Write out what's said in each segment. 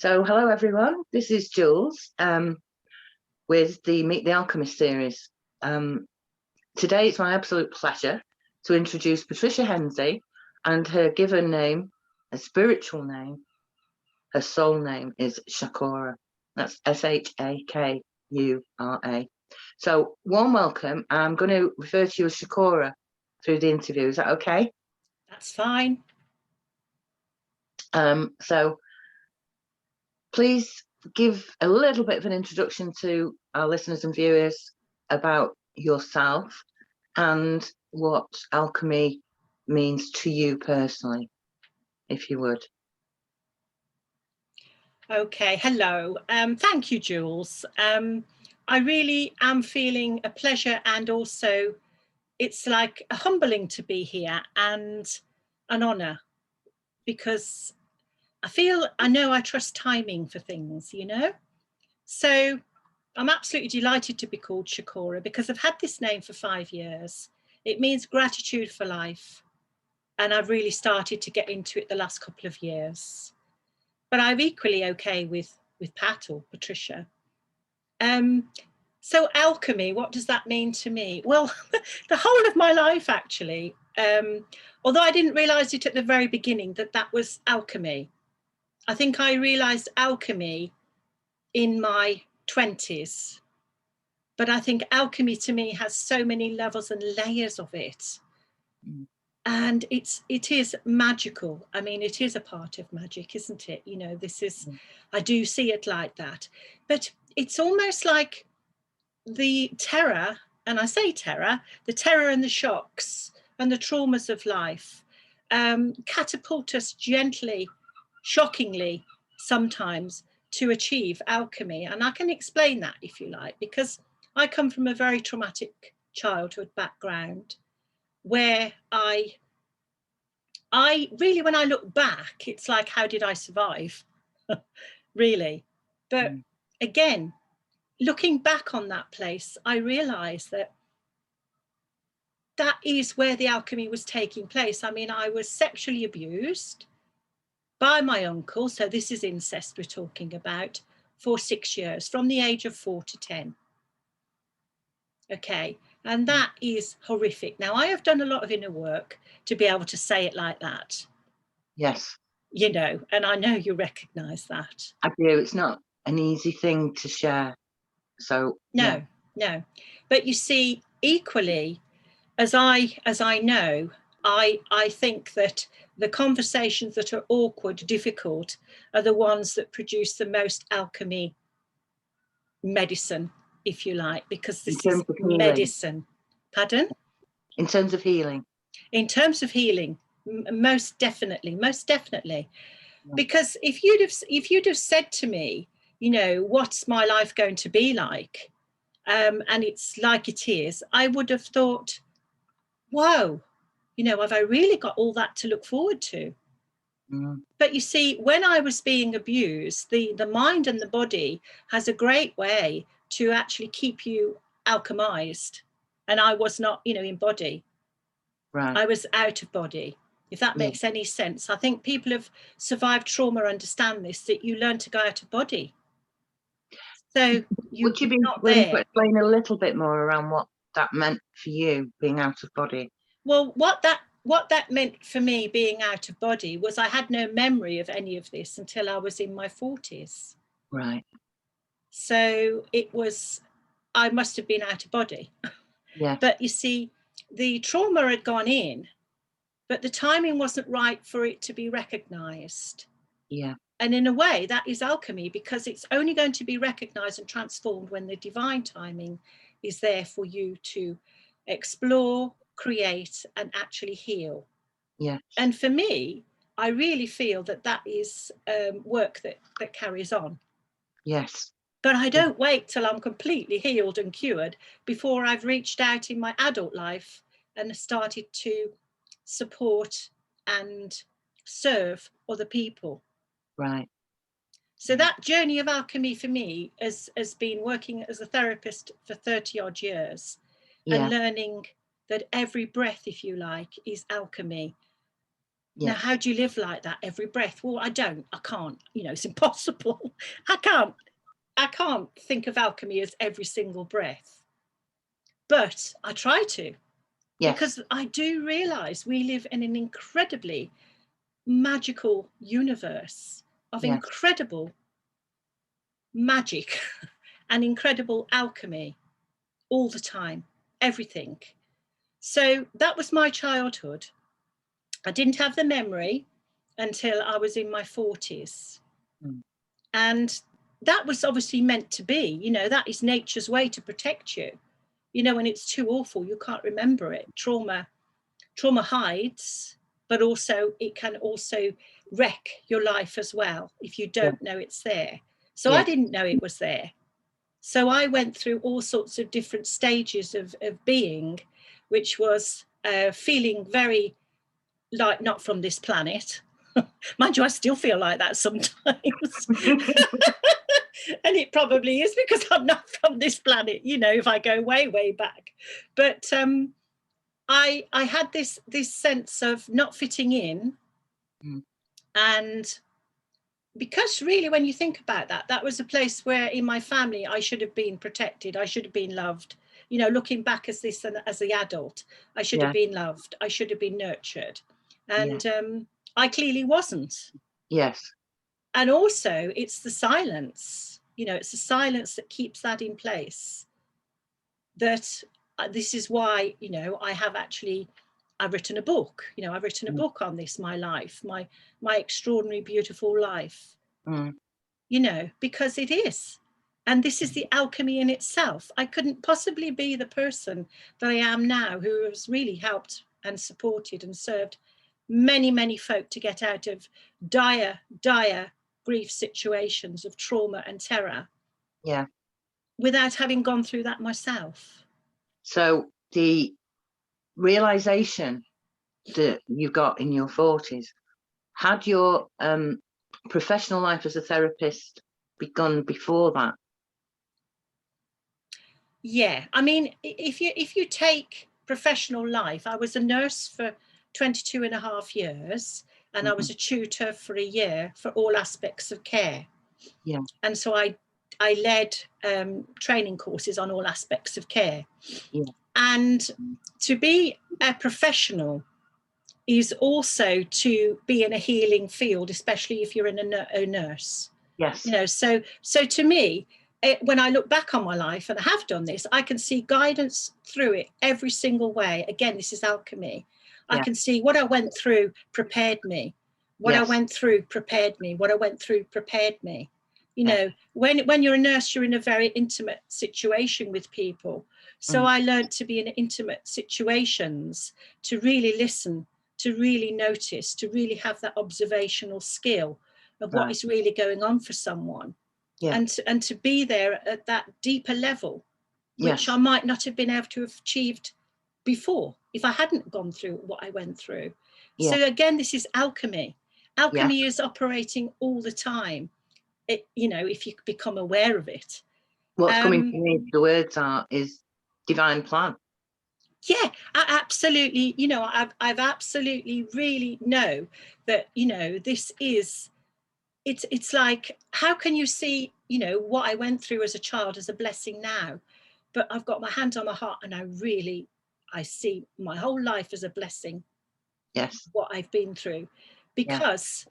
So, hello everyone. This is Jools with the Meet the Alchemist series. Today, it's my absolute pleasure to introduce Patricia Hensey, and her given name, her spiritual name, her soul name is Shakura. That's Shakura. So, warm welcome. I'm going to refer to you as Shakura through the interview. Is that okay? That's fine. So please give a little bit of an introduction to our listeners and viewers about yourself and what alchemy means to you personally, if you would. Okay, hello. Thank you, Jools. I really am feeling a pleasure, and also it's like humbling to be here and an honour, because I know I trust timing for things, you know? So I'm absolutely delighted to be called Shakura, because I've had this name for 5 years. It means gratitude for life. And I've really started to get into it the last couple of years. But I'm equally okay with Pat or Patricia. So alchemy, what does that mean to me? Well, the whole of my life, actually, although I didn't realise it at the very beginning that was alchemy. I think I realised alchemy in my 20s. But I think alchemy to me has so many levels and layers of it. And it is magical. I mean, it is a part of magic, isn't it? You know, this is, I do see it like that. But it's almost like the terror, and I say terror, the terror and the shocks and the traumas of life catapult us gently, shockingly, sometimes, to achieve alchemy. And I can explain that, if you like, because I come from a very traumatic childhood background where I really, when I look back, it's like, how did I survive? Really. But again, looking back on that place, I realized that is where the alchemy was taking place. I mean, I was sexually abused by my uncle. So this is incest we're talking about, for 6 years, from the age of 4 to 10. Okay. And that is horrific. Now, I have done a lot of inner work to be able to say it like that. Yes. You know, and I know you recognise that. I do. It's not an easy thing to share. So no. But you see, equally, as I know, I think that the conversations that are awkward, difficult, are the ones that produce the most alchemy medicine, if you like, because this is medicine. Pardon? In terms of healing. In terms of healing, most definitely. Because if you'd have said to me, you know, what's my life going to be like, and it's like it is, I would have thought, whoa, you know, have I really got all that to look forward to? But you see, when I was being abused, the mind and the body has a great way to actually keep you alchemized. And I was not, you know, in body. Right. I was out of body, if that makes any sense. I think people who've survived trauma understand this, that you learn to go out of body. So would you be willing to explain a little bit more around what that meant for you, being out of body? Well, what that meant for me, being out of body, was I had no memory of any of this until I was in my 40s. Right. So it was, I must have been out of body. Yeah. But you see, the trauma had gone in, but the timing wasn't right for it to be recognized. Yeah. And in a way, that is alchemy, because it's only going to be recognized and transformed when the divine timing is there for you to explore, create, and actually heal. Yeah. And for me, I really feel that is work that carries on. Yes. But I don't wait till I'm completely healed and cured before I've reached out in my adult life and started to support and serve other people. Right. So that journey of alchemy for me has been working as a therapist for 30 odd years, and learning that every breath, if you like, is alchemy. Now, Yes. how do you live like that every breath? Well, I can't, it's impossible. I can't think of alchemy as every single breath, but I try to, Yes. because I do realize we live in an incredibly magical universe of Yes. incredible magic and incredible alchemy all the time, everything. So that was my childhood. I didn't have the memory until I was in my 40s. Mm. And that was obviously meant to be, that is nature's way to protect you. When it's too awful, you can't remember it. Trauma hides, but also it can also wreck your life as well if you don't know it's there. So I didn't know it was there. So I went through all sorts of different stages of being, which was feeling very like not from this planet. Mind you, I still feel like that sometimes. And it probably is because I'm not from this planet, if I go way, way back. But I had this sense of not fitting in. Mm. And because really, when you think about that, that was a place where in my family, I should have been protected. I should have been loved. Looking back as this and as the adult, I should have been loved. I should have been nurtured. And I clearly wasn't. Yes. And also it's the silence, it's the silence that keeps that in place. That this is why, I've written a book, I've written a book on this, my life, my extraordinary, beautiful life, because it is. And this is the alchemy in itself. I couldn't possibly be the person that I am now, who has really helped and supported and served many, many folk to get out of dire grief situations of trauma and terror. Yeah. Without having gone through that myself. So the realization that you got in your 40s, had your professional life as a therapist begun before that? Yeah, I mean, if you take professional life, I was a nurse for 22 and a half years, and I was a tutor for a year for all aspects of care. Yeah. And so I led training courses on all aspects of care. Yeah. And to be a professional is also to be in a healing field, especially if you're a nurse. Yes. So to me, when I look back on my life, and I have done this, I can see guidance through it every single way. Again, this is alchemy. I can see what I went through prepared me. What I went through prepared me. What I went through prepared me. When you're a nurse, you're in a very intimate situation with people. So I learned to be in intimate situations, to really listen, to really notice, to really have that observational skill of what is really going on for someone. And to be there at that deeper level, which I might not have been able to have achieved before if I hadn't gone through what I went through. So again, this is alchemy. Alchemy is operating all the time. If you become aware of it. What's coming to me, the words is divine plan. Yeah, I absolutely, I've absolutely really know that, this is, it's like, how can you see, what I went through as a child as a blessing now? But I've got my hand on my heart, and I see my whole life as a blessing. Yes. What I've been through, because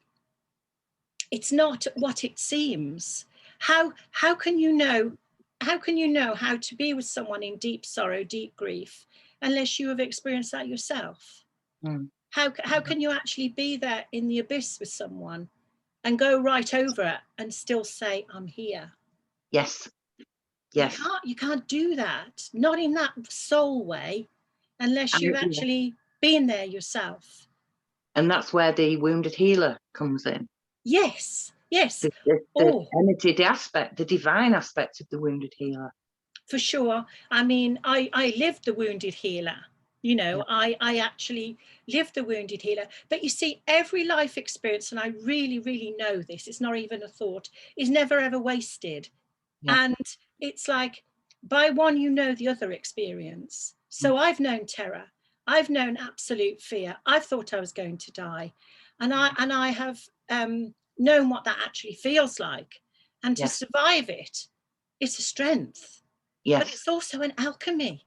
it's not what it seems. How can you know how to be with someone in deep sorrow, deep grief, unless you have experienced that yourself? How can you actually be there in the abyss with someone and go right over it and still say, I'm here? Yes. You can't do that, not in that soul way, unless you've actually been there yourself. And that's where the wounded healer comes in. Yes. The energy, the aspect, the divine aspect of the wounded healer. For sure. I mean, I lived the wounded healer. I actually lived the wounded healer. But you see, every life experience, and I really, really know this, it's not even a thought, is never ever wasted. And it's like, by one, the other experience. So I've known terror. I've known absolute fear. I've thought I was going to die. And I have known what that actually feels like. And to Yes. survive it, it's a strength. Yes. But it's also an alchemy.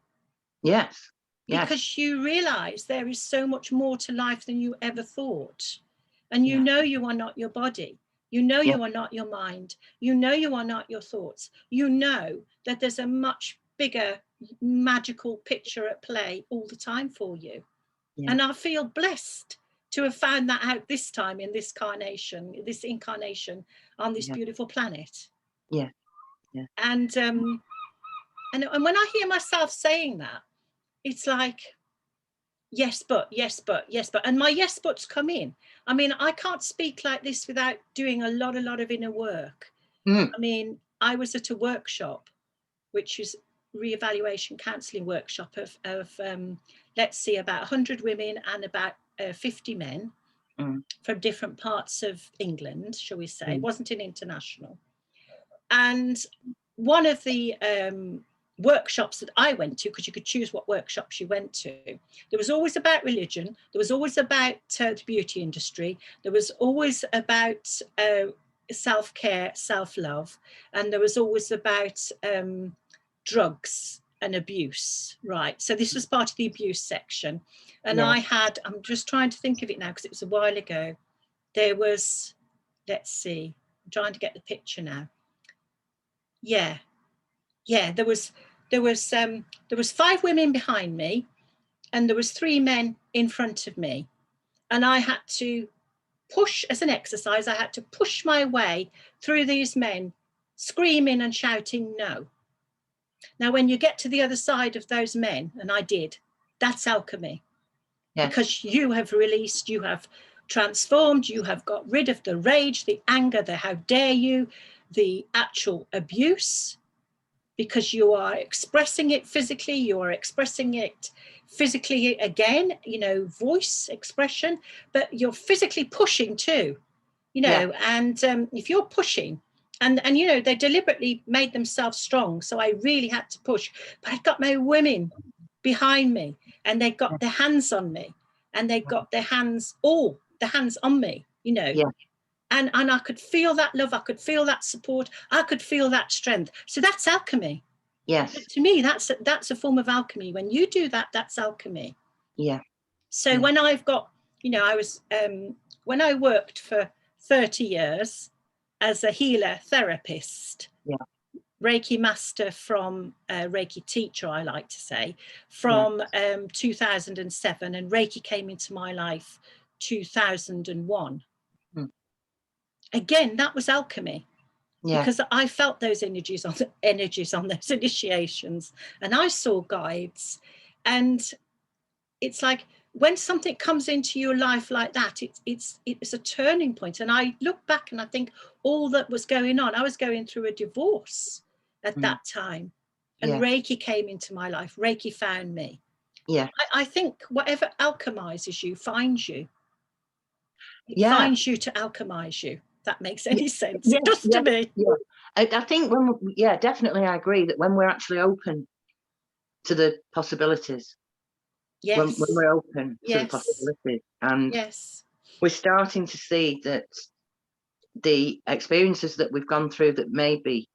Yes. Yes. Because you realize there is so much more to life than you ever thought. And you know you are not your body. You know you are not your mind. You know you are not your thoughts. You know that there's a much bigger magical picture at play all the time for you. Yeah. And I feel blessed to have found that out this time in this incarnation on this beautiful planet. Yeah. Yeah. And when I hear myself saying that, it's like, yes, but, and my yes buts come in. I mean, I can't speak like this without doing a lot of inner work. I mean, I was at a workshop, which is reevaluation counselling workshop of let's see, about 100 women and about 50 men from different parts of England, shall we say. It wasn't an international. And one of the workshops that I went to, because you could choose what workshops you went to, there was always about religion, there was always about the beauty industry, there was always about self-care, self-love, and there was always about drugs and abuse, right? So this was part of the abuse section. And I had, I'm just trying to think of it now because it was a while ago, there was, let's see, I'm trying to get the picture now. Yeah, there was 5 women behind me and there was 3 men in front of me, and I had to push, as an exercise, I had to push my way through these men screaming and shouting no. Now when you get to the other side of those men, and I did, that's alchemy. Because you have released, you have transformed, you have got rid of the rage, the anger, the how dare you, the actual abuse, because you are expressing it physically, you are expressing it physically again, you know, voice expression, but you're physically pushing too, you know, and if you're pushing, and you know, they deliberately made themselves strong, so I really had to push, but I've got my women behind me and they got their hands on me and they got their hands, all the hands on me, you know. And I could feel that love, I could feel that support, I could feel that strength. So that's alchemy. But to me, that's a form of alchemy. When you do that, that's alchemy. So when I've got, you know, I was when I worked for 30 years as a healer therapist, Reiki master from Reiki teacher, I like to say, from 2007, and Reiki came into my life 2001. Again, that was alchemy, because I felt those energies on those initiations, and I saw guides, and it's like when something comes into your life like that, it's a turning point. And I look back and I think all that was going on, I was going through a divorce at that time, and Reiki came into my life. Reiki found me. I think whatever alchemizes you finds you. It finds you to alchemize you. That makes any sense. It does to me. I think definitely I agree that when we're actually open to the possibilities, when we're open to the possibilities, and we're starting to see that the experiences that we've gone through that may be,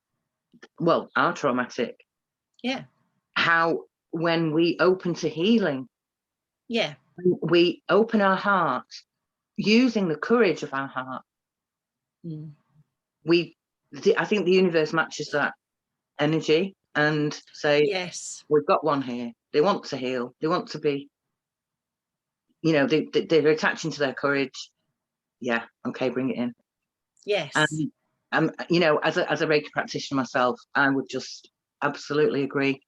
well, are traumatic, how when we open to healing, we open our heart using the courage of our heart, I think the universe matches that energy and say, we've got one here. They want to heal. They want to be, you know, they're attaching to their courage. Yeah, okay, bring it in. And you know, as a Reiki practitioner myself, I would just absolutely agree.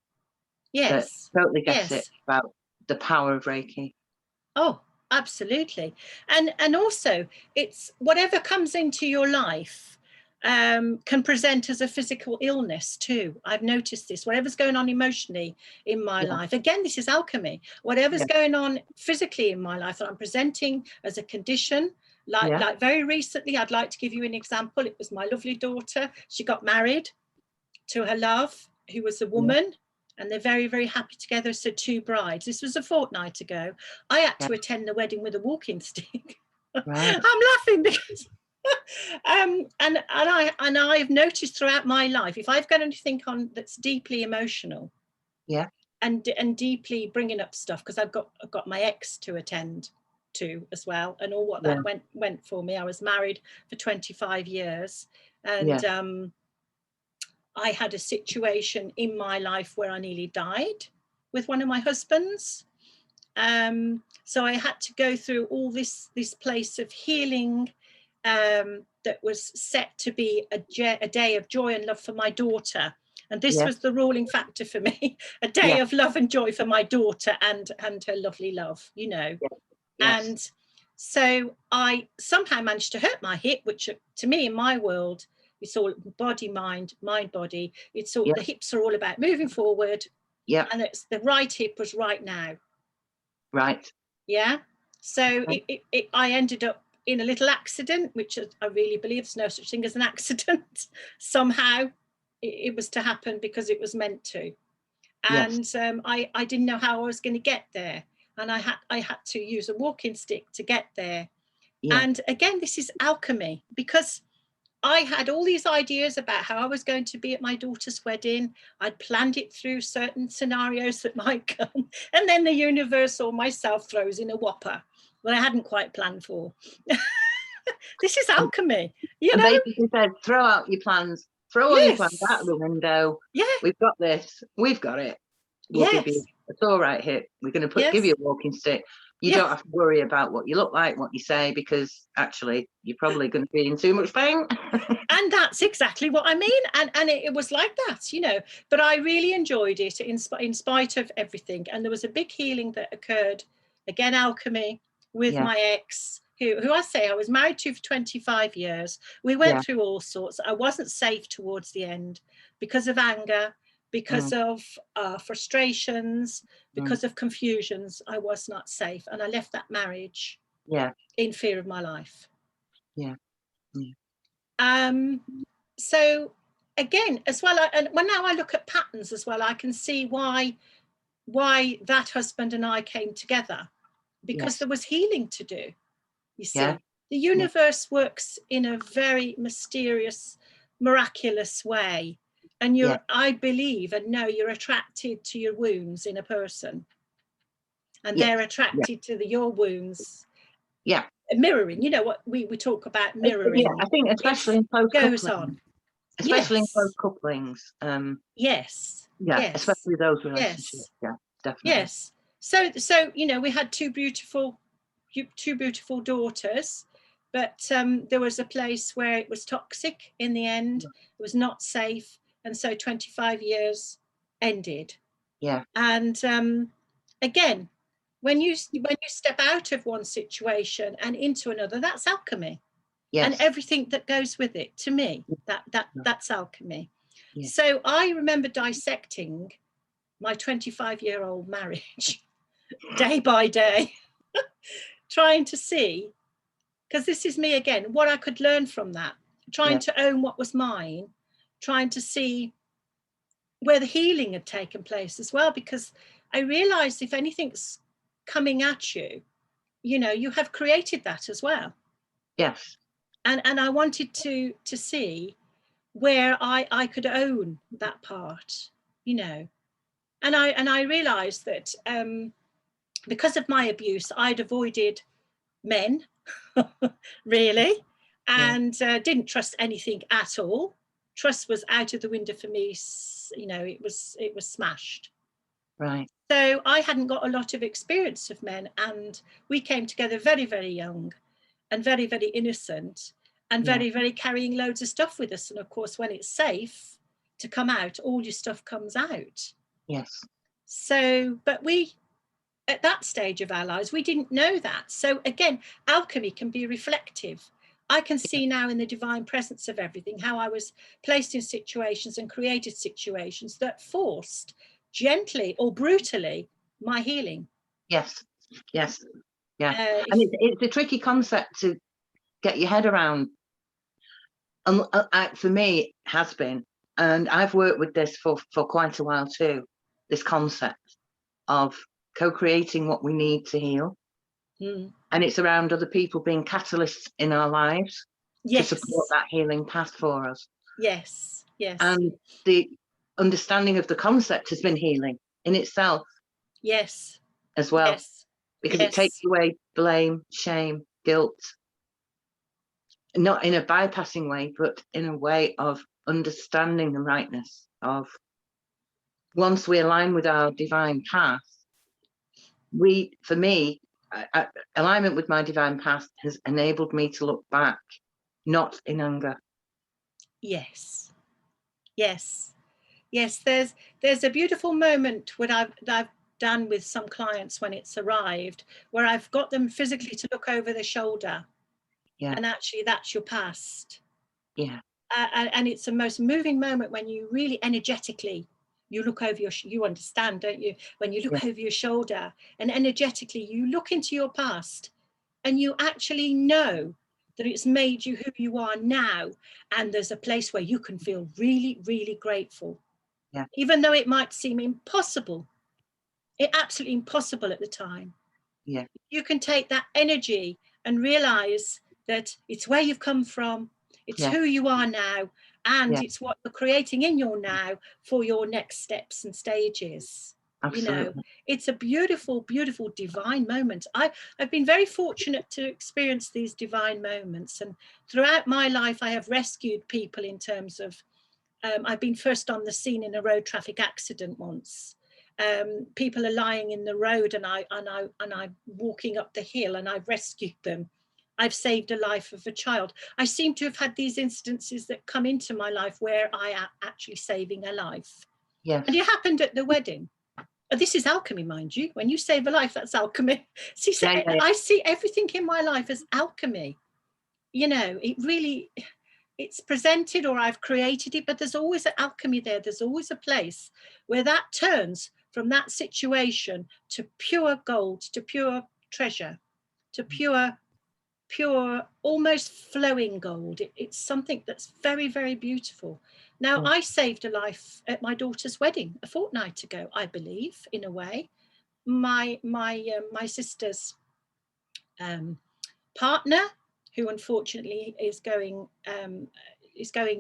Totally get it about the power of Reiki. Oh, absolutely. And also, it's whatever comes into your life can present as a physical illness too. I've noticed this. Whatever's going on emotionally in my life, again, this is alchemy. Whatever's going on physically in my life that I'm presenting as a condition, like very recently, I'd like to give you an example. It was my lovely daughter. She got married to her love, who was a woman, and they're very, very happy together. So 2 brides. This was a fortnight ago. I had to attend the wedding with a walking stick. Right. I'm laughing because and I've noticed throughout my life, if I've got anything on that's deeply emotional, and deeply bringing up stuff, because I've got my ex to attend to as well, and all what that went for me. I was married for 25 years, and I had a situation in my life where I nearly died with one of my husbands. So I had to go through all this place of healing, that was set to be a day of joy and love for my daughter. And this was the ruling factor for me, a day of love and joy for my daughter and her lovely love, you know. And so I somehow managed to hurt my hip, which to me, in my world, it's all body, mind, body. It's all, the hips are all about moving forward. And it's the right hip was right now. Right. Yeah. So I ended up in a little accident, which I really believe there's no such thing as an accident. Somehow it was to happen because it was meant to. And I didn't know how I was going to get there. And I had to use a walking stick to get there. And again, this is alchemy, because I had all these ideas about how I was going to be at my daughter's wedding. I'd planned it through certain scenarios that might come. And then the universe or myself throws in a whopper that I hadn't quite planned for. This is alchemy, you know? Basically said, throw out your plans, throw all your plans out the window. We've got this, we've got it. We'll give you, it's all right here. We're going to give you a walking stick. You don't have to worry about what you look like, what you say, because actually you're probably going to be in too much pain. And that's exactly what I mean. And it was like that, you know, but I really enjoyed it in spite of everything. And there was a big healing that occurred, again, alchemy, with my ex, who I say I was married to for 25 years. We went through all sorts. I wasn't safe towards the end because of anger, because of frustrations, because of confusions. I was not safe, and I left that marriage in fear of my life. So again, as well, and when now I look at patterns as well, I can see why that husband and I came together, because there was healing to do. You see, the universe works in a very mysterious, miraculous way. And I believe and know you're attracted to your wounds in a person. And they're attracted to your wounds. Mirroring, you know what we talk about mirroring. I think especially in close goes on. Especially in close couplings. Especially those relationships. Definitely. So you know, we had two beautiful daughters, but there was a place where it was toxic in the end. It was not safe. And so 25 years ended. And again, when you step out of one situation and into another, that's alchemy. And everything that goes with it, to me, that's alchemy. So I remember dissecting my 25-year-old marriage day by day, trying to see, because this is me again, what I could learn from that, trying to own what was mine, trying to see where the healing had taken place as well, because I realized if anything's coming at you, you know, you have created that as well. And I wanted to see where I could own that part, you know. And I realized that because of my abuse, I'd avoided men, really, and didn't trust anything at all. Trust was out of the window for me. You know, it was smashed. So I hadn't got a lot of experience of men, and we came together very, very young and very, very innocent and very, very carrying loads of stuff with us. And of course, when it's safe to come out, all your stuff comes out. So, but we, at that stage of our lives, we didn't know that. So again, alchemy can be reflective. I can see now in the divine presence of everything, how I was placed in situations and created situations that forced, gently or brutally, my healing. And it's a tricky concept to get your head around. For me, it has been, and I've worked with this for quite a while too. this concept of co-creating what we need to heal. And it's around other people being catalysts in our lives to support that healing path for us. Yes, yes. And the understanding of the concept has been healing in itself. Yes. As well. Yes. Because it takes away blame, shame, guilt. Not in a bypassing way, but in a way of understanding the rightness of, once we align with our divine path, for me, alignment with my divine path has enabled me to look back, not in anger. Yes. Yes. Yes. There's a beautiful moment what I've done with some clients when it's arrived, where I've got them physically to look over their shoulder. Yeah. And actually that's your past. Yeah. And it's the most moving moment when you really energetically, you look over you understand, don't you? When you look over your shoulder and energetically you look into your past and you actually know that it's made you who you are now. And there's a place where you can feel really, really grateful. Yeah. Even though it might seem impossible, absolutely impossible at the time. Yeah. You can take that energy and realize that it's where you've come from, it's who you are now, and it's what you're creating in your now for your next steps and stages. Absolutely. You know, it's a beautiful, beautiful divine moment. I've been very fortunate to experience these divine moments, and throughout my life I have rescued people in terms of I've been first on the scene in a road traffic accident once. People are lying in the road and I'm walking up the hill and I've rescued them. I've saved a life of a child. I seem to have had these instances that come into my life where I am actually saving a life. Yes. And it happened at the wedding. This is alchemy, mind you. When you save a life, that's alchemy. See, I see everything in my life as alchemy. You know, it really, it's presented or I've created it, but there's always an alchemy there. There's always a place where that turns from that situation to pure gold, to pure treasure, to pure, almost flowing gold. It's something that's very, very beautiful. Now, I saved a life at my daughter's wedding a fortnight ago, I believe, in a way. My sister's partner, who unfortunately is going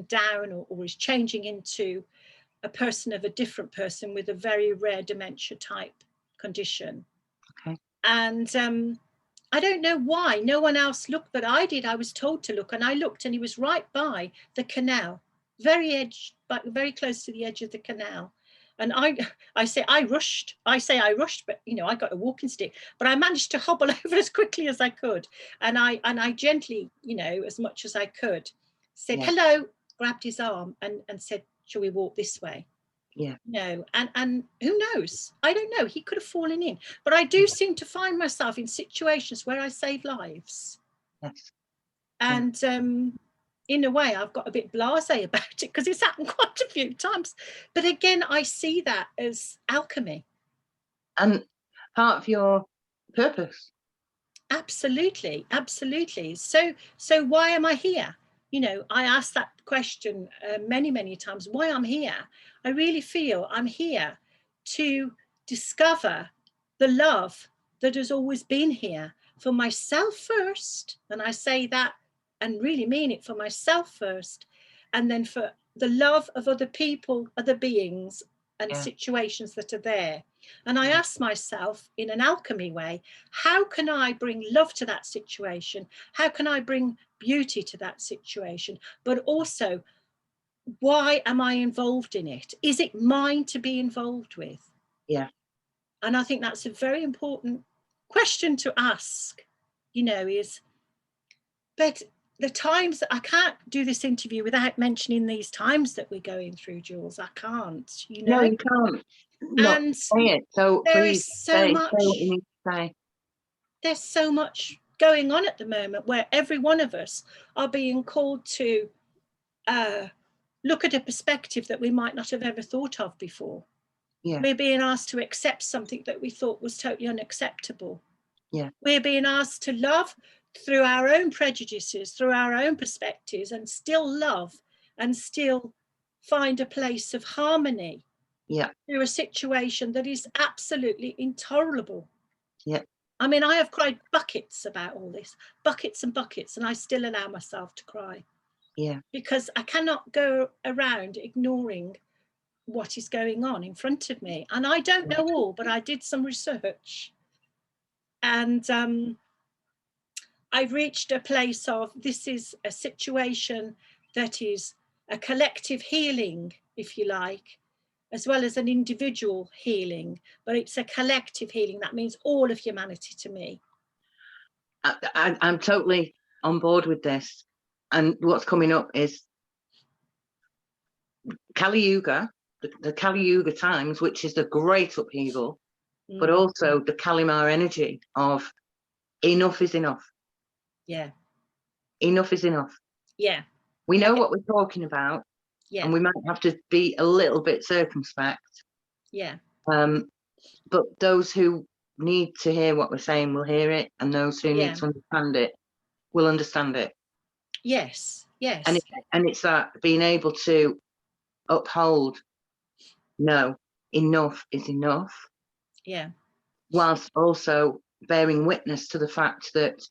down or is changing into a person of a different person with a very rare dementia type condition. Okay. And I don't know why no one else looked, but I did. I was told to look, and I looked, and he was right by the canal, very close to the edge of the canal. And I say I rushed, but you know, I got a walking stick, but I managed to hobble over as quickly as I could. And I gently, you know, as much as I could, said, hello, grabbed his arm and said, shall we walk this way? Yeah. No, and who knows? I don't know. He could have fallen in, but I do seem to find myself in situations where I save lives. Yes. And in a way, I've got a bit blasé about it because it's happened quite a few times. But again, I see that as alchemy. And part of your purpose. Absolutely, absolutely. So why am I here? You know, I asked that question many, many times, why I'm here. I really feel I'm here to discover the love that has always been here for myself first. And I say that and really mean it, for myself first. And then for the love of other people, other beings and situations that are there. And I asked myself in an alchemy way, how can I bring love to that situation? How can I bring beauty to that situation? But also, why am I involved in it? Is it mine to be involved with? Yeah. And I think that's a very important question to ask, you know, but the times that I can't do this interview without mentioning these times that we're going through, Jools. I can't, you know. No, you can't. Not and say it. So there please is so much. Say what you need to say. There's so much going on at the moment where every one of us are being called to look at a perspective that we might not have ever thought of before. Yeah. We're being asked to accept something that we thought was totally unacceptable. Yeah. We're being asked to love through our own prejudices, through our own perspectives, and still love and still find a place of harmony Yeah. through a situation that is absolutely intolerable. Yeah. I mean, I have cried buckets about all this, buckets and buckets, and I still allow myself to cry. Yeah. Because I cannot go around ignoring what is going on in front of me. And I don't know all, but I did some research. And I've reached a place of, this is a situation that is a collective healing, if you like, as well as an individual healing, but it's a collective healing. That means all of humanity to me. I'm totally on board with this. And what's coming up is Kali Yuga, the Kali Yuga times, which is the great upheaval, but also the Kalimar energy of enough is enough. Yeah. Enough is enough. Yeah. We know what we're talking about, yeah. and we might have to be a little bit circumspect. Yeah. But those who need to hear what we're saying will hear it, and those who Yeah. need to understand it will understand it. Yes. Yes. And it's that being able to uphold, no, enough is enough. Yeah. Whilst also bearing witness to the fact that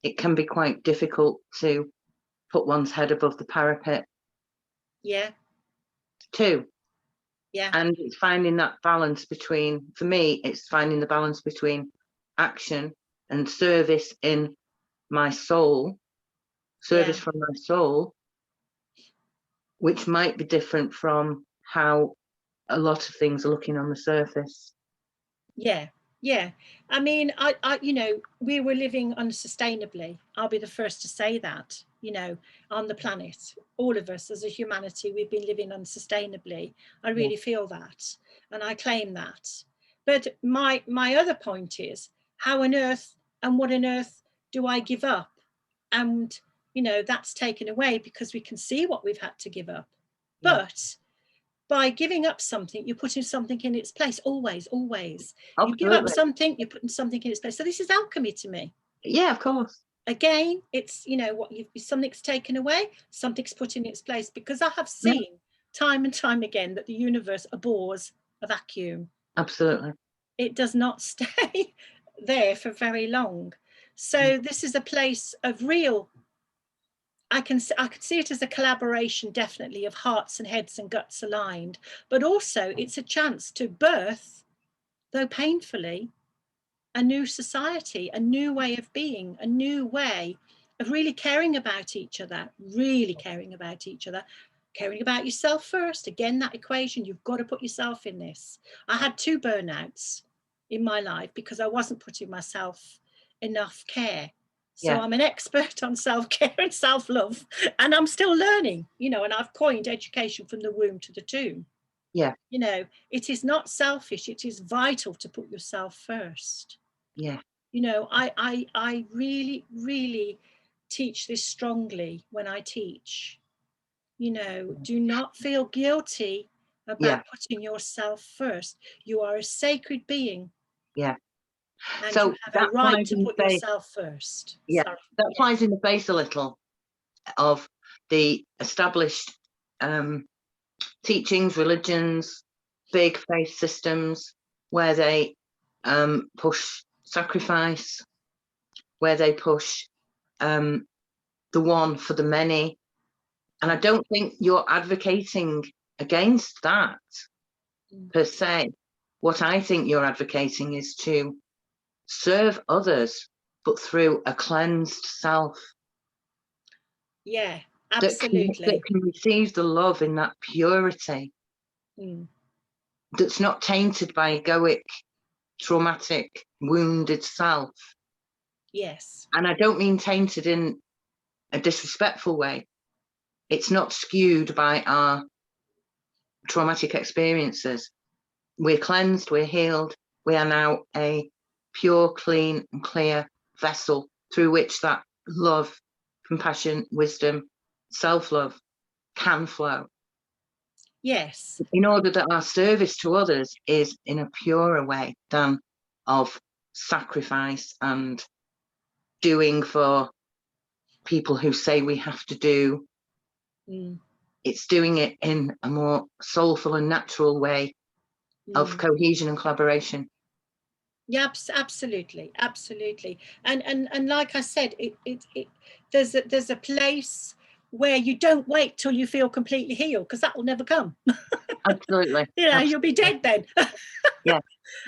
it can be quite difficult to put one's head above the parapet. Yeah. Too. Yeah. And it's finding that balance between, for me, it's finding the balance between action and service in my soul, service from my soul, which might be different from how a lot of things are looking on the surface. Yeah. Yeah. I mean, I you know, we were living unsustainably. I'll be the first to say that, you know, on the planet, all of us as a humanity, we've been living unsustainably. I really feel that, and I claim that. But my other point is, how on earth and what on earth do I give up? And, you know, that's taken away because we can see what we've had to give up. But by giving up something, you're putting something in its place. Always. Absolutely. You give up something, you're putting something in its place. So this is alchemy to me. Yeah, of course. Again, it's, you know, what something's taken away, something's put in its place, because I have seen time and time again that the universe abhors a vacuum. Absolutely. It does not stay there for very long. So this is a place of real, I could see it as a collaboration, definitely, of hearts and heads and guts aligned, but also it's a chance to birth, though painfully, a new society, a new way of being, a new way of really caring about each other, caring about yourself first. Again, that equation, you've got to put yourself in this. I had 2 burnouts in my life because I wasn't putting myself enough care. So I'm an expert on self-care and self-love, and I'm still learning, you know, and I've coined education from the womb to the tomb. Yeah. You know, it is not selfish, it is vital to put yourself first. Yeah. You know, I really, really teach this strongly when I teach. You know, do not feel guilty about putting yourself first. You are a sacred being. Yeah. And So you have a right to put yourself first. Yeah, that flies in the face a little of the established teachings, religions, big faith systems, where they push sacrifice, where they push the one for the many. And I don't think you're advocating against that per se. What I think you're advocating is to serve others, but through a cleansed self. Yeah, absolutely. That can receive the love in that purity. That's not tainted by egoic, traumatic, wounded self. Yes. And I don't mean tainted in a disrespectful way. It's not skewed by our traumatic experiences. We're cleansed, we're healed. We are now a pure, clean and clear vessel through which that love, compassion, wisdom, self-love can flow. Yes. In order that our service to others is in a purer way than of sacrifice and doing for people who say we have to do. It's doing it in a more soulful and natural way of cohesion and collaboration. Yeah, absolutely, absolutely. And like I said, there's a place where you don't wait till you feel completely healed, because that will never come. Absolutely. You know, Absolutely. you'll be dead then. Yeah.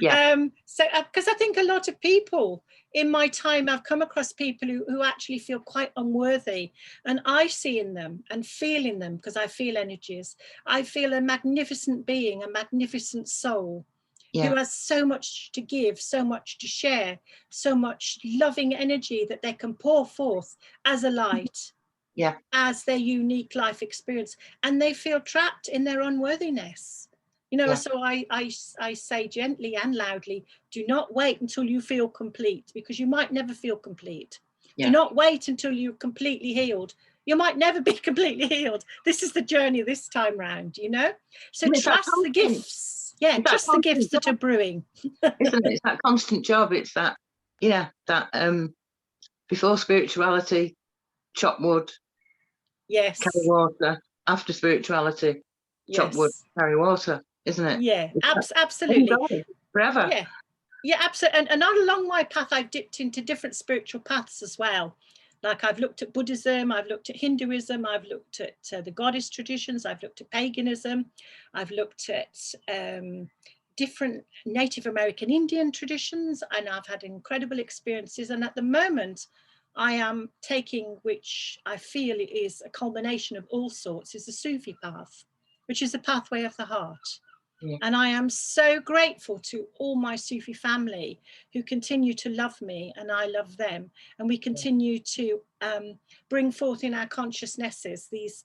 Yeah. So because I think a lot of people in my time, I've come across people who actually feel quite unworthy, and I see in them and feel in them, because I feel energies. I feel a magnificent being, a magnificent soul, Yeah. who has so much to give, so much to share, so much loving energy that they can pour forth as a light, Yeah. as their unique life experience, and they feel trapped in their unworthiness. You know, Yeah. so I say gently and loudly, do not wait until you feel complete, because you might never feel complete. Yeah. Do not wait until you're completely healed. You might never be completely healed. This is the journey this time round, you know? So trust the gifts. Yeah, trust the gifts that are brewing. Isn't it? It's that constant job. It's that, yeah, that before spirituality, chop wood, Yes. carry water. After spirituality, chop wood, Yes. carry water, isn't it? Yeah, absolutely. Forever. Yeah. Yeah, absolutely. And along my path, I've dipped into different spiritual paths as well. Like I've looked at Buddhism, I've looked at Hinduism, I've looked at the goddess traditions, I've looked at paganism, I've looked at different Native American Indian traditions, and I've had incredible experiences. And at the moment, I am taking, which I feel is a culmination of all sorts, is the Sufi path, which is the pathway of the heart. Yeah. And I am so grateful to all my Sufi family who continue to love me, and I love them. And we continue to bring forth in our consciousnesses these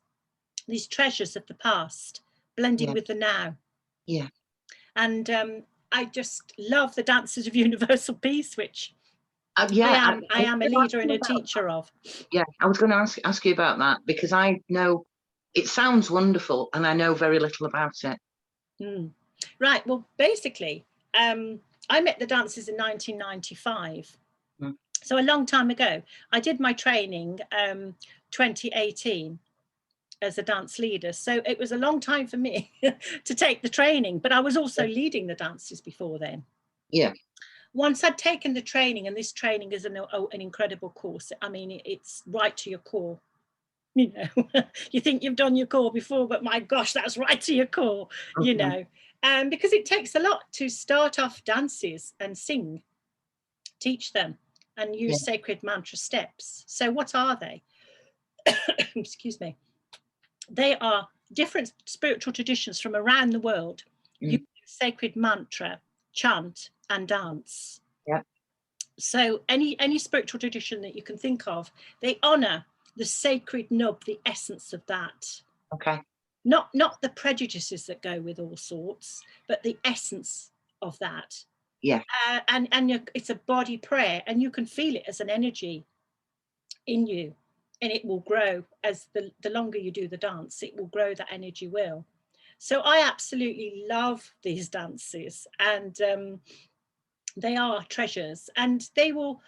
treasures of the past, blending with the now. Yeah. And I just love the Dances of Universal Peace, which I am a leader and a teacher of. Yeah, I was going to ask you about that, because I know it sounds wonderful and I know very little about it. Right. Well, basically, I met the dances in 1995. So a long time ago. I did my training 2018 as a dance leader. So it was a long time for me to take the training, but I was also leading the dances before then. Yeah. Once I'd taken the training, and this training is an incredible course. I mean, it's right to your core. You know, you think you've done your core before, but my gosh, that's right to your core, you know. Because it takes a lot to start off dances and sing, teach them, and use sacred mantra steps. So what are they? Excuse me. They are different spiritual traditions from around the world using sacred mantra, chant, and dance. Yeah. So any spiritual tradition that you can think of, they honor the sacred nub, the essence of that. Okay. Not the prejudices that go with all sorts, but the essence of that. Yeah. And it's a body prayer, and you can feel it as an energy in you, and it will grow as the longer you do the dance. It will grow, that energy will. So I absolutely love these dances, and they are treasures, and they will.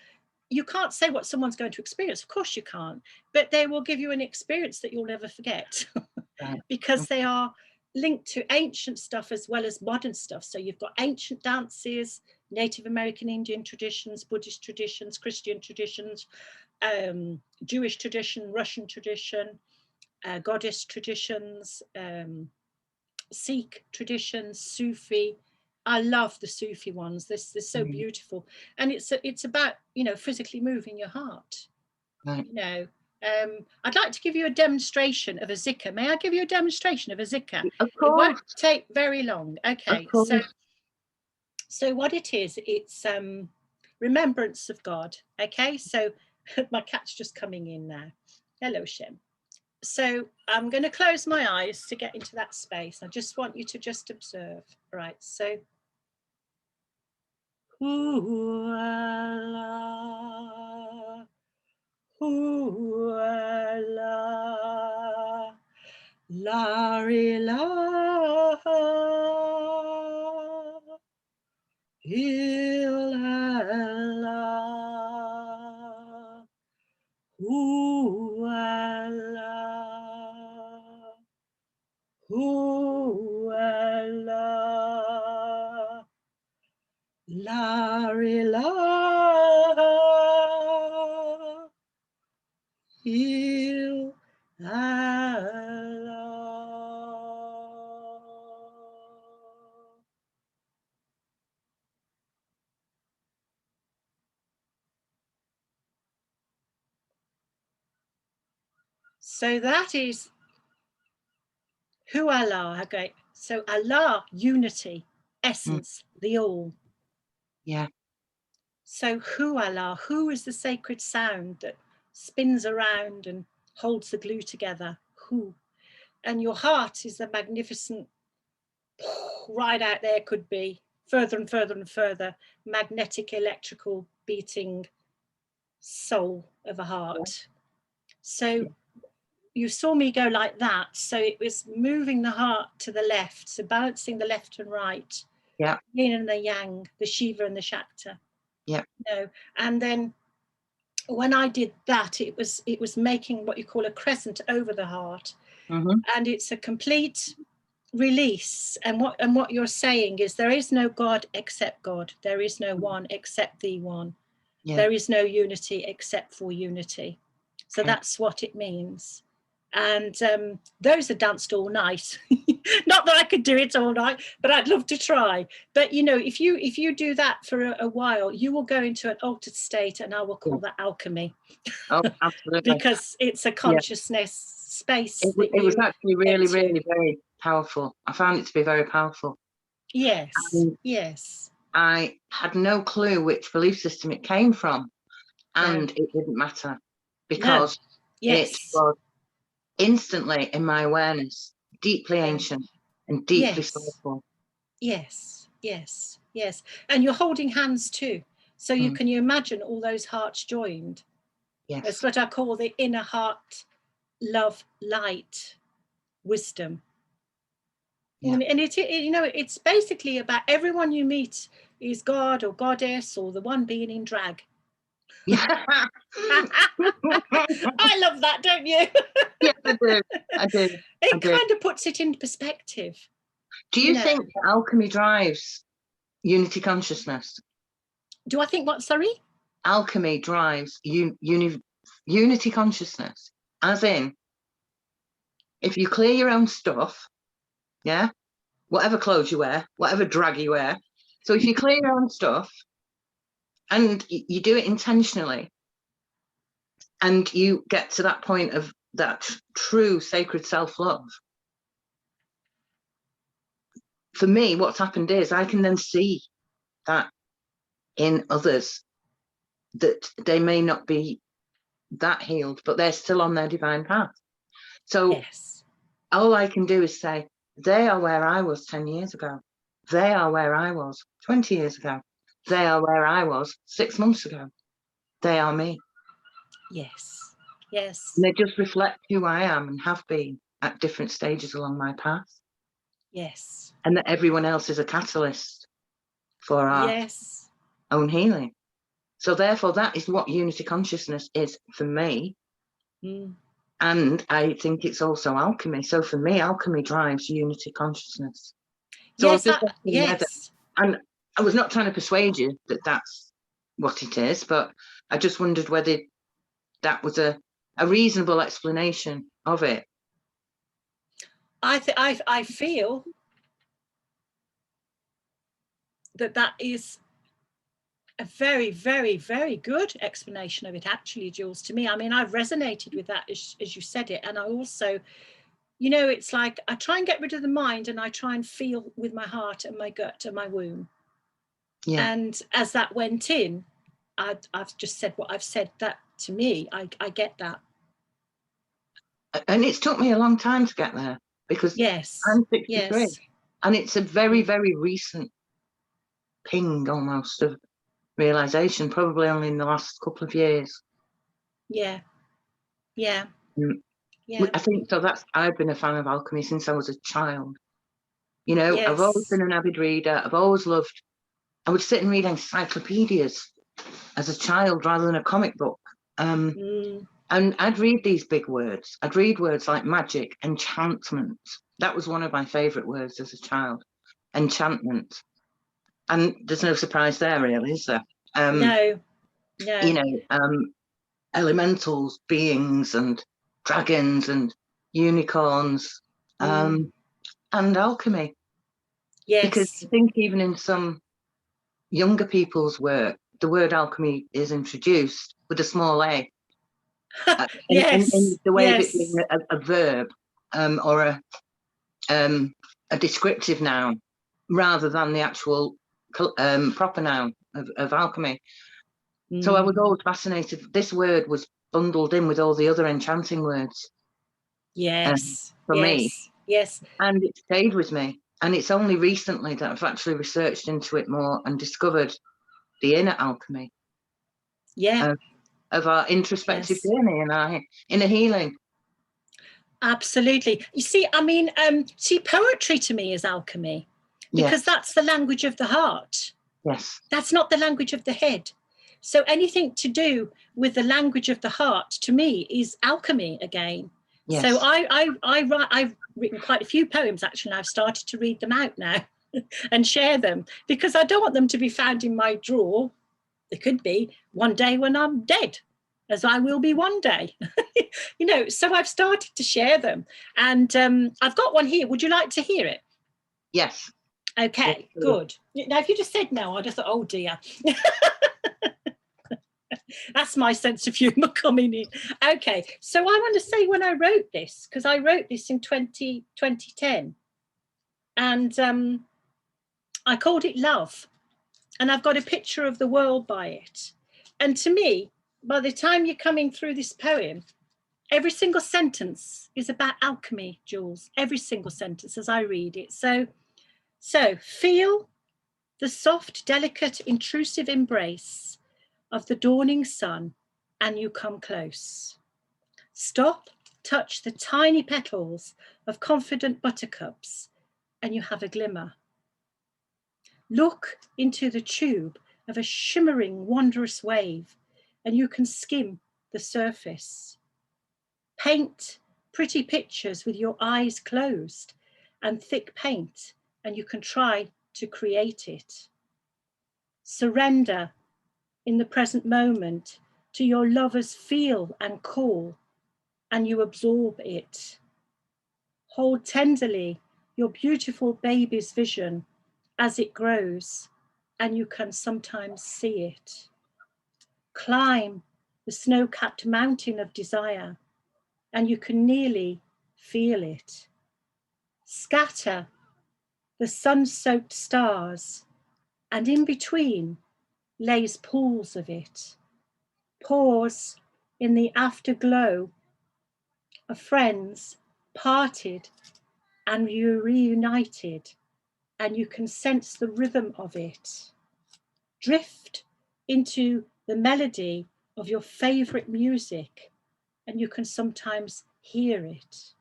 You can't say what someone's going to experience, of course you can't, but they will give you an experience that you'll never forget. Because they are linked to ancient stuff as well as modern stuff. So you've got ancient dances, Native American Indian traditions, Buddhist traditions, Christian traditions, Jewish tradition, Russian tradition, goddess traditions, Sikh traditions, Sufi. I love the Sufi ones. They're so beautiful, and it's about, you know, physically moving your heart. Right. You know, I'd like to give you a demonstration of a zikr. May I give you a demonstration of a zikr? Of course. It won't take very long. Okay, so what it is, it's remembrance of God. Okay, so my cat's just coming in now. Hello, Shem. So I'm going to close my eyes to get into that space. I just want you to just observe. Right, so Allah, Allah, la ilaha illallah, Allah, Allah, heal Allah. So that is who Allah. Okay, so Allah, unity, essence, the all. Yeah. So who Allah, who is the sacred sound that spins around and holds the glue together? Who? And your heart is the magnificent, right out there, could be further and further and further, magnetic, electrical, beating soul of a heart. So you saw me go like that. So it was moving the heart to the left, so balancing the left and right. Yeah. Yin and the yang, the Shiva and the Shakta. Yeah. No. And then when I did that, it was making what you call a crescent over the heart. Mm-hmm. And it's a complete release. And what you're saying is there is no God except God. There is no one except the one. Yeah. There is no unity except for unity. So Okay. that's what it means. And those are danced all night. Not that I could do it all night, but I'd love to try. But you know, if you do that for a while, you will go into an altered state, and I will call that alchemy. Oh, absolutely. Because it's a consciousness space. It was actually really, really very powerful. I found it to be very powerful. Yes. Yes. I had no clue which belief system it came from, and it didn't matter, because it was instantly in my awareness, deeply ancient and deeply soulful. Yes, yes, yes. And you're holding hands too. So you can you imagine all those hearts joined? Yes. That's what I call the inner heart, love, light, wisdom. Yeah. And it, you know, it's basically about everyone you meet is God or goddess or the one being in drag. I love that, don't you? Yes, I do. I do. It kind of puts it in perspective. Do you think that alchemy drives unity consciousness? Do I think what, sorry? Alchemy drives unity consciousness, as in, if you clear your own stuff, yeah, whatever clothes you wear, whatever drag you wear, so if you clear your own stuff and you do it intentionally, and you get to that point of that true sacred self-love, for me, what's happened is I can then see that in others, that they may not be that healed, but they're still on their divine path. So all I can do is say, they are where I was 10 years ago. They are where I was 20 years ago. They are where I was 6 months ago. They are me. Yes. Yes. And they just reflect who I am and have been at different stages along my path. Yes. And that everyone else is a catalyst for our own healing. So therefore, that is what unity consciousness is for me. And I think it's also alchemy. So for me, alchemy drives unity consciousness. So and I was not trying to persuade you that that's what it is, but I just wondered whether that was a reasonable explanation of it. I feel that is a very, very, very good explanation of it, actually, Jules, to me. I mean, I've resonated with that as you said it. And I also, you know, it's like I try and get rid of the mind and I try and feel with my heart and my gut and my womb. Yeah. And as that went in, I've just said what I've said. That to me, I get that. And it's took me a long time to get there, because I'm 63 and it's a very, very recent ping almost of realization, probably only in the last couple of years. I think so. I've been a fan of alchemy since I was a child. You know, I've always been an avid reader. I've always loved, I would sit and read encyclopedias as a child rather than a comic book. And I'd read these big words. I'd read words like magic, enchantment. That was one of my favorite words as a child, enchantment. And there's no surprise there, really, is there? No. You know, elementals, beings, and dragons, and unicorns, and alchemy. Because Yes. I think even in some younger people's work, the word alchemy is introduced with a small a, in Yes. the way of it being Yes. a verb, or a descriptive noun, rather than the actual proper noun of alchemy. So I was always fascinated. This word was bundled in with all the other enchanting words, Yes. for me, Yes. Yes. and it stayed with me. And it's only recently that I've actually researched into it more and discovered the inner alchemy Yeah. of our introspective Yes. journey and our inner healing. Absolutely. You see, I mean, see, poetry to me is alchemy, because Yes, that's the language of the heart. yes, That's not the language of the head. So anything to do with the language of the heart, to me, is alchemy again. So yes. I've written quite a few poems, actually, and I've started to read them out now and share them, because I don't want them to be found in my drawer. They could be one day when I'm dead, as I will be one day. You know, so I've started to share them. And I've got one here. Would you like to hear it? Yes. Okay, good. Now, if you just said no, I'd have thought, oh dear. That's my sense of humour coming in. Okay, so I want to say when I wrote this, because I wrote this in 2010, and I called it Love. And I've got a picture of the world by it. And to me, by the time you're coming through this poem, every single sentence is about alchemy, Jools. Every single sentence as I read it. So feel the soft, delicate, intrusive embrace of the dawning sun, and you come close. Stop, touch the tiny petals of confident buttercups, and you have a glimmer. Look into the tube of a shimmering, wondrous wave, and you can skim the surface. Paint pretty pictures with your eyes closed and thick paint, and you can try to create it. Surrender in the present moment to your lover's feel and call, and you absorb it. Hold tenderly your beautiful baby's vision as it grows, and you can sometimes see it. Climb the snow-capped mountain of desire, and you can nearly feel it. Scatter the sun-soaked stars, and in between lays pools of it. Pause in the afterglow of friends parted and you reunited, and you can sense the rhythm of it. Drift into the melody of your favorite music, and you can sometimes hear it.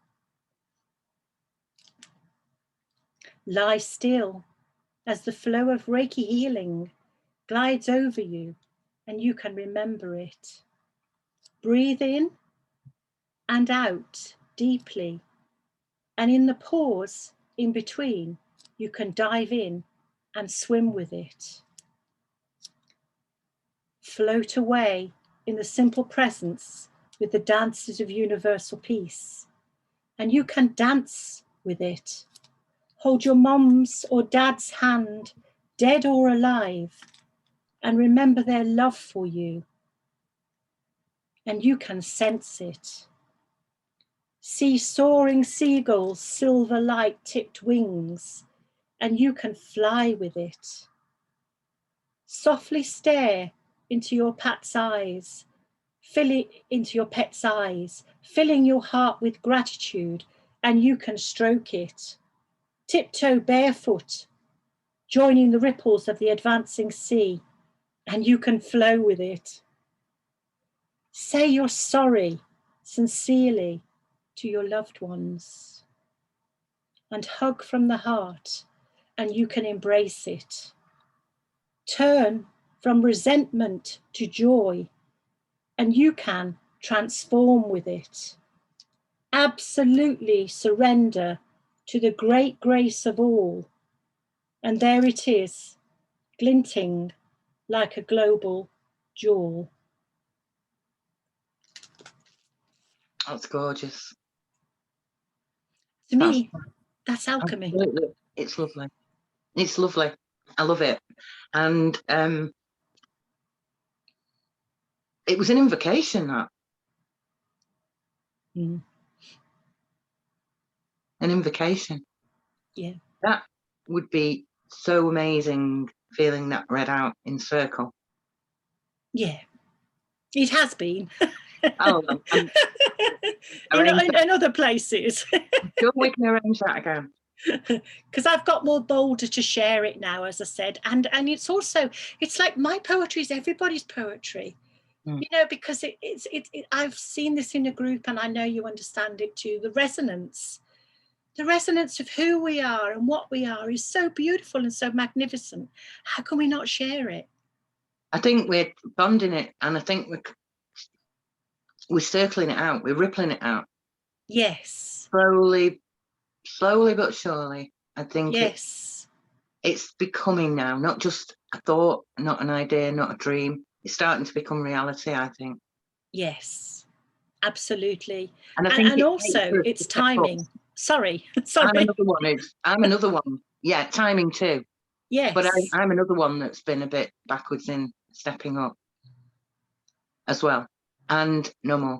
Lie still as the flow of Reiki healing glides over you, and you can remember it. Breathe in and out deeply, and in the pause in between, you can dive in and swim with it. Float away in the simple presence with the dances of universal peace, and you can dance with it. Hold your mom's or dad's hand, dead or alive, and remember their love for you, and you can sense it. See soaring seagulls, silver light tipped wings, and you can fly with it. Softly stare into your pet's eyes, filling your heart with gratitude, and you can stroke it. Tiptoe barefoot, joining the ripples of the advancing sea, and you can flow with it. Say you're sorry sincerely to your loved ones, and hug from the heart, and you can embrace it. Turn from resentment to joy, and you can transform with it. Absolutely surrender to the great grace of all, and there it is, glinting like a global jewel. That's gorgeous. To me, that's alchemy. Absolutely. It's lovely. It's lovely. I love it. And it was an invocation, that. Mm. An invocation. Yeah. That would be so amazing, feeling that read out in circle. Yeah. It has been. Oh, in other places. sure we can arrange that again. Because I've got more bolder to share it now, as I said, and it's also, it's like my poetry is everybody's poetry, you know, because I've seen this in a group, and I know you understand it too. The resonance of who we are and what we are is so beautiful and so magnificent. How can we not share it? I think we're bonding it, and I think we're circling it out, we're rippling it out. Yes. Slowly but surely. I think yes, it's becoming now, not just a thought, not an idea, not a dream. It's starting to become reality, I think. yes, absolutely. And I think also it's timing. Sorry. I'm another one. Yeah, timing too. Yes. But I'm another one that's been a bit backwards in stepping up as well. And no more.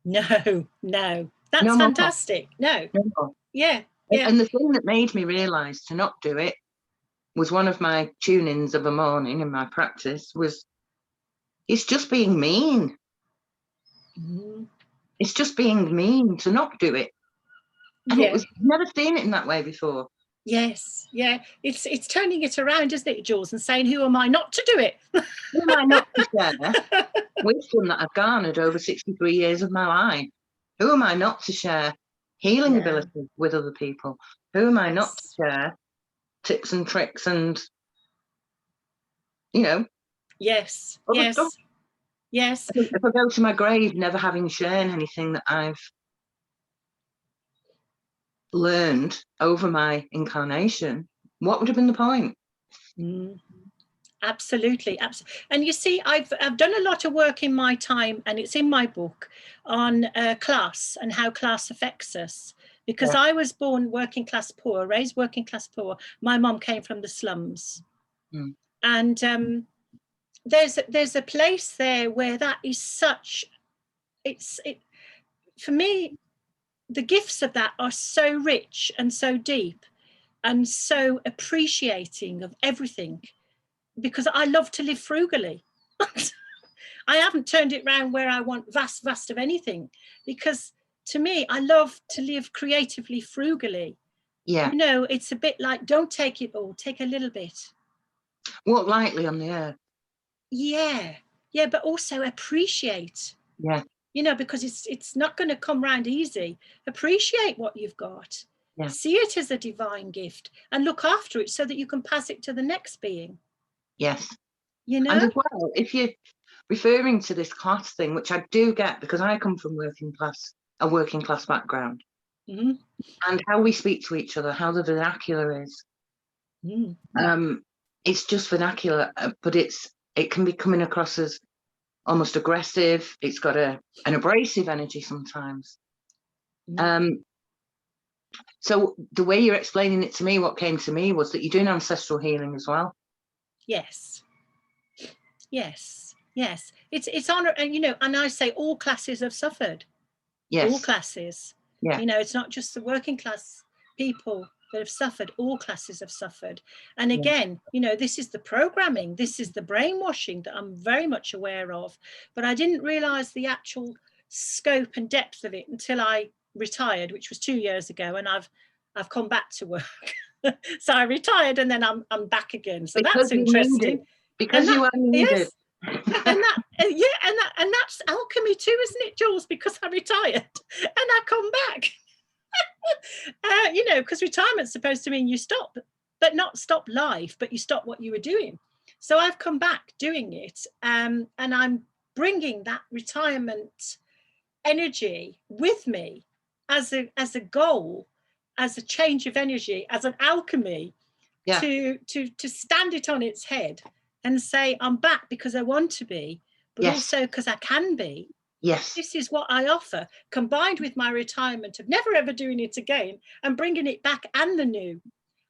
No. That's no fantastic. No more. Yeah. And the thing that made me realise to not do it was one of my tune-ins of a morning in my practice was, it's just being mean. Mm-hmm. It's just being mean to not do it. And it was, never seen it in that way before. Yes, yeah. It's turning it around, isn't it, Jools, and saying, who am I not to do it? Who am I not to share wisdom that I've garnered over 63 years of my life? Who am I not to share healing abilities with other people? Who am I not to share tips and tricks and, you know, other stuff? Yes. If I go to my grave never having shared anything that I've learned over my incarnation, what would have been the point? Absolutely. And you see, I've done a lot of work in my time, and it's in my book, on class and how class affects us. Because I was born working class poor, raised working class poor. My mom came from the slums. And there's a place there where that is such, for me, the gifts of that are so rich and so deep and so appreciating of everything, because I love to live frugally. I haven't turned it around where I want vast of anything, because to me, I love to live creatively, frugally. Yeah. You know, it's a bit like, don't take it all, take a little bit. Walk lightly on the earth. Yeah, but also appreciate. Yeah. You know, because it's not going to come round easy. Appreciate what you've got. Yeah. See it as a divine gift and look after it so that you can pass it to the next being. Yes. You know? And as well, if you're referring to this class thing, which I do get, because I come from a working class background, and how we speak to each other, how the vernacular is. It's just vernacular, but it can be coming across as almost aggressive. It's got an abrasive energy sometimes. So the way you're explaining it to me, what came to me was that you're doing ancestral healing as well. Yes. It's honor, and you know, and I say all classes have suffered. All classes. Yeah. You know, it's not just the working class people that have suffered. All classes have suffered. And again, you know, this is the programming, this is the brainwashing that I'm very much aware of, but I didn't realize the actual scope and depth of it until I retired, which was 2 years ago, and I've come back to work. So I retired, and then I'm back again. So because that's interesting. Because you are needed. Yes. and that's alchemy too, isn't it, Jools? Because I retired and I come back. You know, because retirement's supposed to mean you stop, but not stop life, but you stop what you were doing. So I've come back doing it, and I'm bringing that retirement energy with me as a goal, as a change of energy, as an alchemy, to stand it on its head and say, I'm back because I want to be, but also because I can be. Yes. This is what I offer, combined with my retirement of never ever doing it again and bringing it back and the new.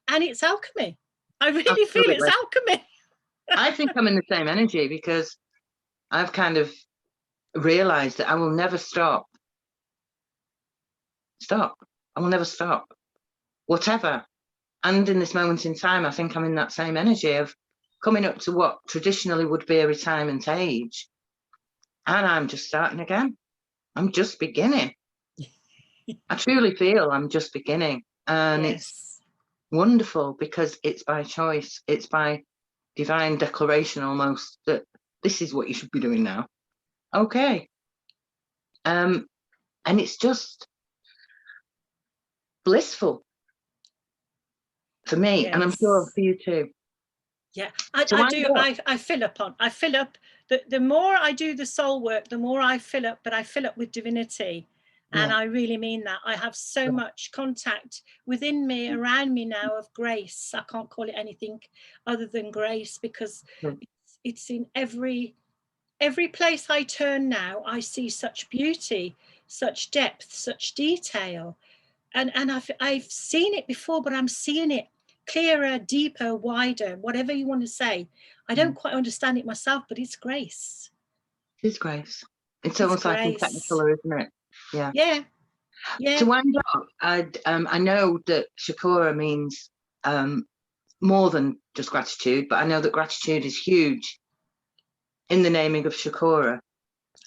And it's alchemy. I really feel it's Absolutely. alchemy. I think I'm in the same energy, because I've kind of realized that I will never stop. I will never stop, whatever. And in this moment in time, I think I'm in that same energy of coming up to what traditionally would be a retirement age. And I'm just starting again. I'm just beginning. I truly feel I'm just beginning. And Yes. it's wonderful, because it's by choice. It's by divine declaration almost, that this is what you should be doing now. Okay. And it's just blissful for me, and I'm sure Yes. for you too. Yeah, So I do. I fill up on. I fill up. The more I do the soul work, the more I fill up. But I fill up with divinity, and Yeah. I really mean that. I have so much contact within me, around me now, of grace. I can't call it anything other than grace, because it's in every place I turn now. I see such beauty, such depth, such detail, and I've seen it before, but I'm seeing it clearer, deeper, wider, whatever you want to say. I don't quite understand it myself, but it's grace. It is grace. It's It's almost like in grace. Technicolor, isn't it? Yeah. Yeah, yeah. To wind up, I know that Shakura means more than just gratitude, but I know that gratitude is huge in the naming of Shakura.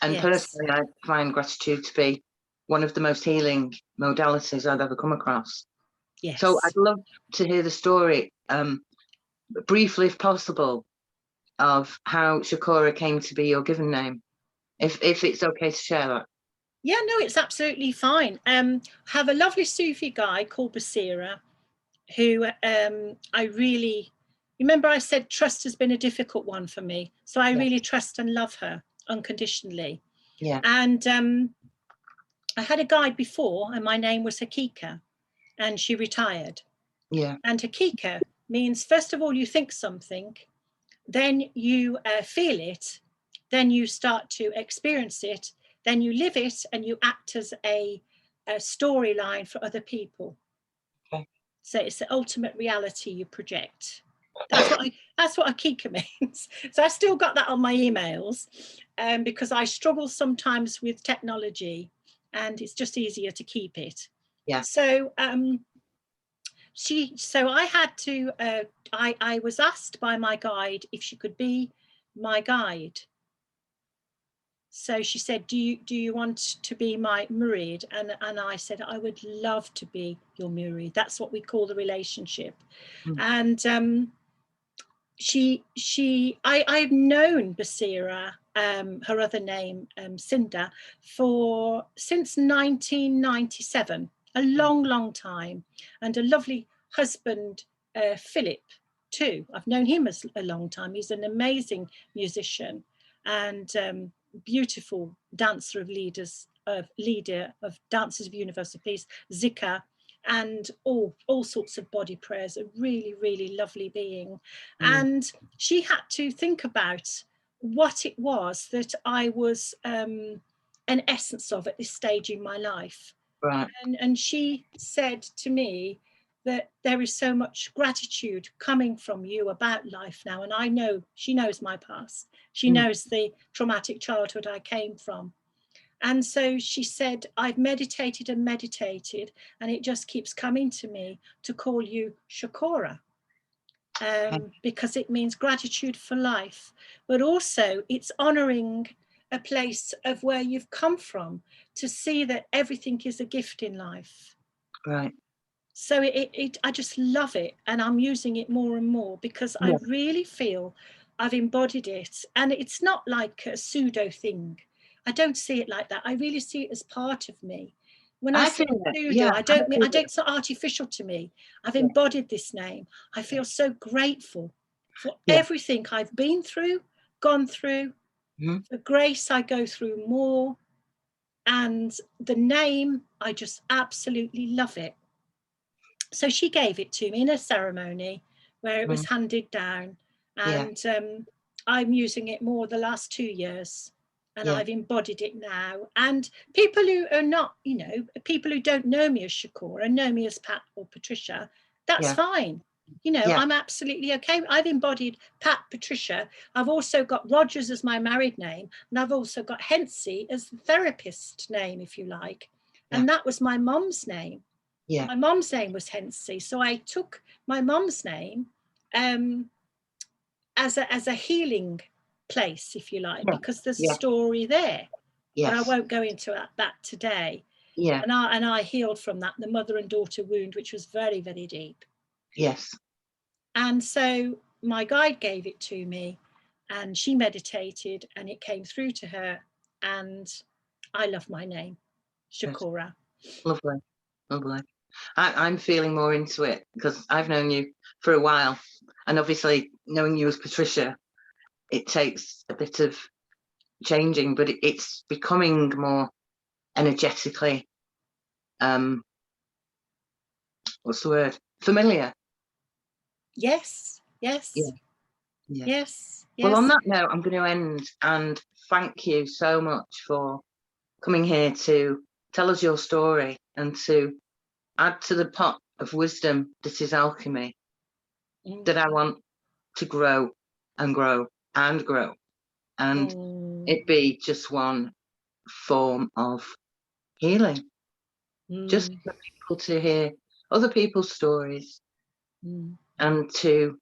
And Yes. personally, I find gratitude to be one of the most healing modalities I've ever come across. Yes. So I'd love to hear the story, briefly if possible, of how Shakura came to be your given name, if it's okay to share that. Yeah, no, it's absolutely fine. Have a lovely Sufi guy called Basira, who I really, remember I said trust has been a difficult one for me. So I really trust and love her unconditionally. Yeah. And I had a guide before, and my name was Hakika, and she retired. Yeah. And Hakika means, first of all, you think something, then you feel it, then you start to experience it, then you live it, and you act as a storyline for other people. Okay. So it's the ultimate reality you project. That's what Hakika means. So I still got that on my emails, because I struggle sometimes with technology, and it's just easier to keep it. Yeah. So I had to, I was asked by my guide if she could be my guide. So she said, do you want to be my murid? And I said, I would love to be your murid. That's what we call the relationship. And I've known Basira, her other name, Cinda, since 1997, a long time, and a lovely husband, Philip, too. I've known him a long time. He's an amazing musician and beautiful dancer of leader of Dancers of Universal Peace, Zika, and all sorts of body prayers. A really lovely being. And she had to think about what it was that I was an essence of at this stage in my life. Right. And she said to me that there is so much gratitude coming from you about life now. And I know she knows my past. She knows the traumatic childhood I came from. And so she said, I've meditated and meditated, and it just keeps coming to me to call you Shakura, because it means gratitude for life, but also it's honoring a place of where you've come from, to see that everything is a gift in life. Right. So I just love it, and I'm using it more and more, because I really feel I've embodied it, and it's not like a pseudo thing. I don't see it like that. I really see it as part of me. When I say pseudo, I don't mean, it's not artificial to me. I've embodied this name. I feel so grateful for everything I've been through, gone through, the grace I go through more, and the name, I just absolutely love it. So she gave it to me in a ceremony where it was handed down, and I'm using it more the last 2 years. and I've embodied it now. And people who are not, you know, people who don't know me as Shakura, know me as Pat or Patricia, that's fine. You know, I'm absolutely okay. I've embodied Pat, Patricia. I've also got Rogers as my married name, and I've also got Hensey as the therapist name, if you like. And that was my mum's name. Yeah. My mum's name was Hensey, so I took my mum's name as a healing place, if you like, because there's a story there. But I won't go into that today. Yeah. And I healed from that, the mother and daughter wound, which was very, very deep. Yes. And so my guide gave it to me, and she meditated, and it came through to her. And I love my name, Shakura. Lovely, lovely. I'm feeling more into it because I've known you for a while, and obviously knowing you as Patricia, it takes a bit of changing, but it's becoming more energetically, what's the word? Familiar. Yes, yes, Yeah. yes. Well, on that note, I'm going to end and thank you so much for coming here to tell us your story and to add to the pot of wisdom that is alchemy, that I want to grow and grow and grow, and it be just one form of healing, just for people to hear other people's stories and to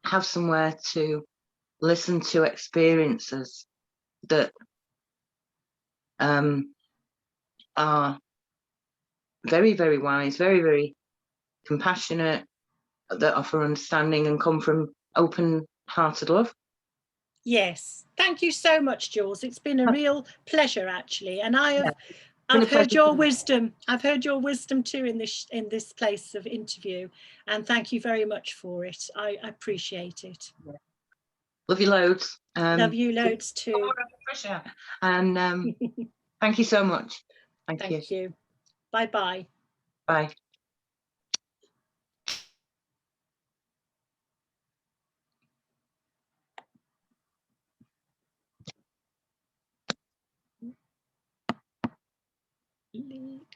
have somewhere to listen to experiences that are very, very wise, very, very compassionate, that offer understanding and come from open-hearted love. Yes, thank you so much, Jules. It's been a real pleasure, actually, and I've heard your wisdom. I've heard your wisdom too in this place of interview, and thank you very much for it. I appreciate it. Love you loads. Love you loads too. And thank you so much. Thank you. Bye-bye. Bye.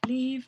Leave.